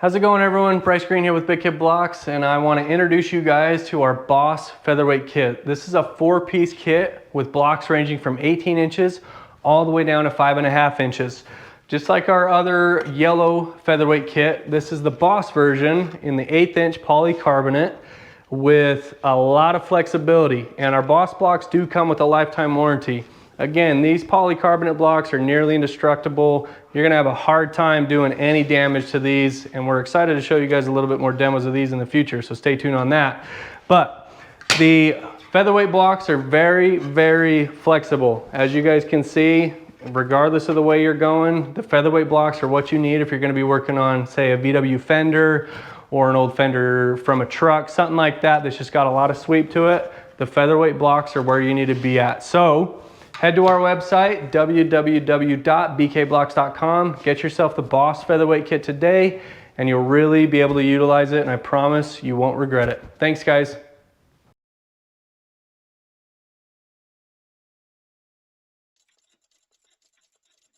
How's it going, everyone? Bryce Green here with Big Kid Blocks, and I want to introduce you guys to our BOSS Featherweight Kit. This is a 4-piece kit with blocks ranging from 18 inches all the way down to 5.5 inches. Just like our other yellow featherweight kit, this is the BOSS version in the 1/8 inch polycarbonate with a lot of flexibility. And our BOSS blocks do come with a lifetime warranty. Again, these polycarbonate blocks are nearly indestructible. You're gonna have a hard time doing any damage to these, and we're excited to show you guys a little bit more demos of these in the future, so stay tuned on that. But the featherweight blocks are very, very flexible. As you guys can see, regardless of the way you're going, the featherweight blocks are what you need if you're gonna be working on, say, a VW fender or an old fender from a truck, something like that that's just got a lot of sweep to it. The featherweight blocks are where you need to be at. So head to our website, www.bkblocks.com. Get yourself the BOSS Featherweight Kit today, and you'll really be able to utilize it, and I promise you won't regret it. Thanks, guys.